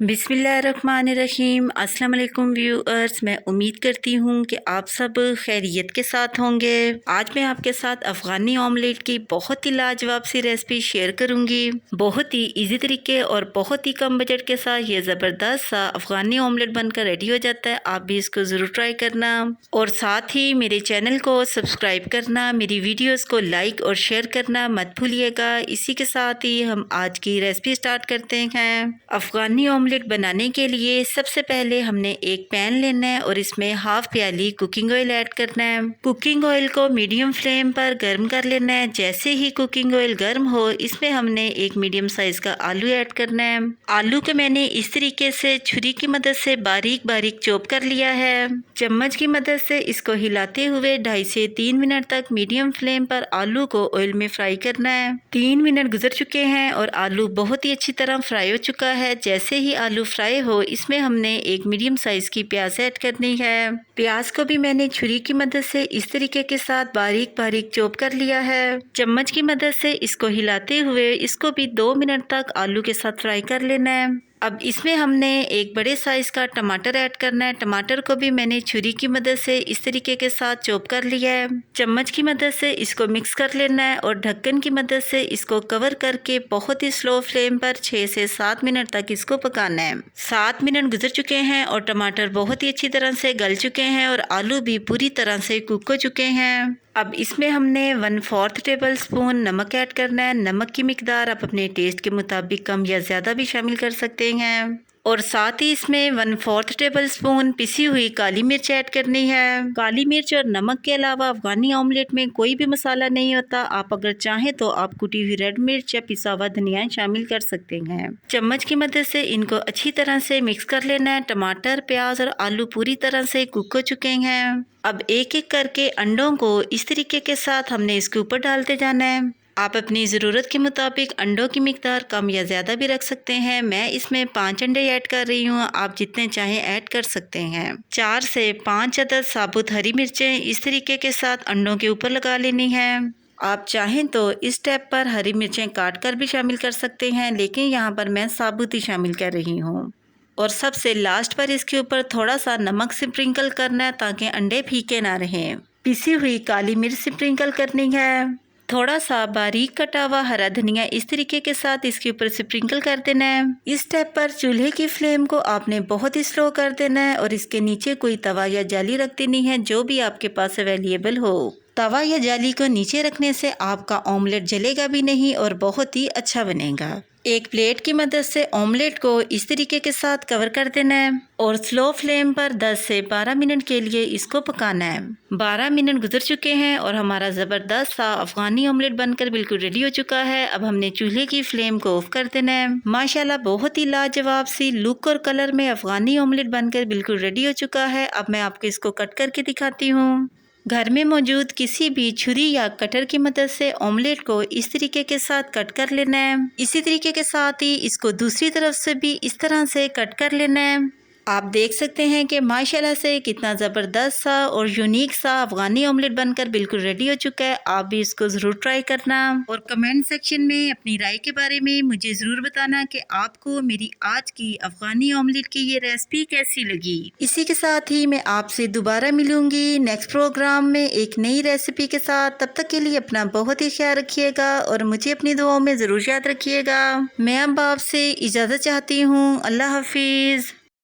बिस्मिल्लाहिर्रहमानिर्रहीम। अस्सलाम वालेकुम व्यूअर्स, मैं उम्मीद करती हूँ कि आप सब खैरियत के साथ होंगे। आज मैं आपके साथ अफ़गानी ऑमलेट की बहुत ही लाजवाब सी रेसिपी शेयर करूँगी। बहुत ही इजी तरीके और बहुत ही कम बजट के साथ ये ज़बरदस्त सा अफ़गानी ऑमलेट बनकर रेडी हो जाता है। आप भी इसको ज़रूर ट्राई करना और साथ ही मेरे चैनल को सब्सक्राइब करना, मेरी वीडियोज़ को लाइक और शेयर करना मत भूलिएगा। इसी के साथ ही हम आज की रेसिपी स्टार्ट करते हैं। अफ़गानी ऑमलेट बनाने के लिए सबसे पहले हमने एक पैन लेना है और इसमें हाफ प्याली कुकिंग ऑयल ऐड करना है। कुकिंग ऑयल को मीडियम फ्लेम पर गर्म कर लेना है। जैसे ही कुकिंग ऑयल गर्म हो, इसमें हमने एक मीडियम साइज का आलू ऐड करना है। आलू को मैंने इस तरीके से छुरी की मदद से बारीक बारीक चॉप कर लिया है। चम्मच की मदद से इसको हिलाते हुए 2.5 से 3 मिनट तक मीडियम फ्लेम पर आलू को ऑयल में फ्राई करना है। 3 मिनट गुजर चुके हैं और आलू बहुत ही अच्छी तरह फ्राई हो चुका है। जैसे ही आलू फ्राई हो, इसमें हमने एक मीडियम साइज की प्याज ऐड करनी है। प्याज को भी मैंने छुरी की मदद से इस तरीके के साथ बारीक बारीक चॉप कर लिया है। चम्मच की मदद से इसको हिलाते हुए इसको भी 2 मिनट तक आलू के साथ फ्राई कर लेना है। अब इसमें हमने एक बड़े साइज का टमाटर ऐड करना है। टमाटर को भी मैंने छुरी की मदद से इस तरीके के साथ चॉप कर लिया है। चम्मच की मदद से इसको मिक्स कर लेना है और ढक्कन की मदद से इसको कवर करके बहुत ही स्लो फ्लेम पर 6 से 7 मिनट तक इसको पकाना है। 7 मिनट गुजर चुके हैं और टमाटर बहुत ही अच्छी तरह से गल चुके हैं और आलू भी पूरी तरह से कुक हो चुके हैं। अब इसमें हमने 1/4 टेबल स्पून नमक ऐड करना है। नमक की मिकदार आप अपने टेस्ट के मुताबिक कम या ज़्यादा भी शामिल कर सकते हैं और साथ ही इसमें 1/4 टेबल स्पून पिसी हुई काली मिर्च ऐड करनी है। काली मिर्च और नमक के अलावा अफगानी ऑमलेट में कोई भी मसाला नहीं होता। आप अगर चाहें तो आप कुटी हुई रेड मिर्च या पिसा हुआ धनिया शामिल कर सकते हैं। चम्मच की मदद से इनको अच्छी तरह से मिक्स कर लेना है। टमाटर, प्याज और आलू पूरी तरह से कुक हो चुके हैं। अब एक एक करके अंडों को इस तरीके के साथ हमने इसके ऊपर डालते जाना है। आप अपनी ज़रूरत के मुताबिक अंडों की मिकदार कम या ज़्यादा भी रख सकते हैं। मैं इसमें 5 अंडे ऐड कर रही हूँ, आप जितने चाहें ऐड कर सकते हैं। 4 से 5 अदद साबुत हरी मिर्चें इस तरीके के साथ अंडों के ऊपर लगा लेनी है। आप चाहें तो इस स्टेप पर हरी मिर्चें काट कर भी शामिल कर सकते हैं, लेकिन यहाँ पर मैं साबुत ही शामिल कर रही हूँ। और सबसे लास्ट पर इसके ऊपर थोड़ा सा नमक स्प्रिंकल करना है ताकि अंडे फीके ना रहें। पिसी हुई काली मिर्च स्प्रिंकल करनी है। थोड़ा सा बारीक कटा हुआ हरा धनिया इस तरीके के साथ इसके ऊपर स्प्रिंकल कर देना है। इस स्टेप पर चूल्हे की फ्लेम को आपने बहुत ही स्लो कर देना है और इसके नीचे कोई तवा या जाली रख देनी है, जो भी आपके पास अवेलेबल हो। तवा या जाली को नीचे रखने से आपका ऑमलेट जलेगा भी नहीं और बहुत ही अच्छा बनेगा। एक प्लेट की मदद से ऑमलेट को इस तरीके के साथ कवर कर देना है और स्लो फ्लेम पर 10 से 12 मिनट के लिए इसको पकाना है। 12 मिनट गुजर चुके हैं और हमारा ज़बरदस्त सा अफ़गानी ऑमलेट बनकर बिल्कुल रेडी हो चुका है। अब हमने चूल्हे की फ्लेम को ऑफ कर देना है। माशाल्लाह बहुत ही लाजवाब सी लुक और कलर में अफ़गानी ऑमलेट बनकर बिल्कुल रेडी हो चुका है। अब मैं आपको इसको कट करके दिखाती हूँ। घर में मौजूद किसी भी छुरी या कटर की मदद से ऑमलेट को इस तरीके के साथ कट कर लेना है। इसी तरीके के साथ ही इसको दूसरी तरफ से भी इस तरह से कट कर लेना है। आप देख सकते हैं कि माशाल्लाह से कितना ज़बरदस्त सा और यूनिक सा अफ़गानी ऑमलेट बनकर बिल्कुल रेडी हो चुका है। आप भी इसको ज़रूर ट्राई करना और कमेंट सेक्शन में अपनी राय के बारे में मुझे ज़रूर बताना कि आपको मेरी आज की अफ़गानी ऑमलेट की ये रेसिपी कैसी लगी। इसी के साथ ही मैं आपसे दोबारा मिलूंगी नेक्स्ट प्रोग्राम में एक नई रेसिपी के साथ। तब तक के लिए अपना बहुत ही ख्याल रखिएगा और मुझे अपनी दुआओं में ज़रूर याद रखिएगा। मैं अब आपसे इजाज़त चाहती हूँ। अल्लाह हाफिज़।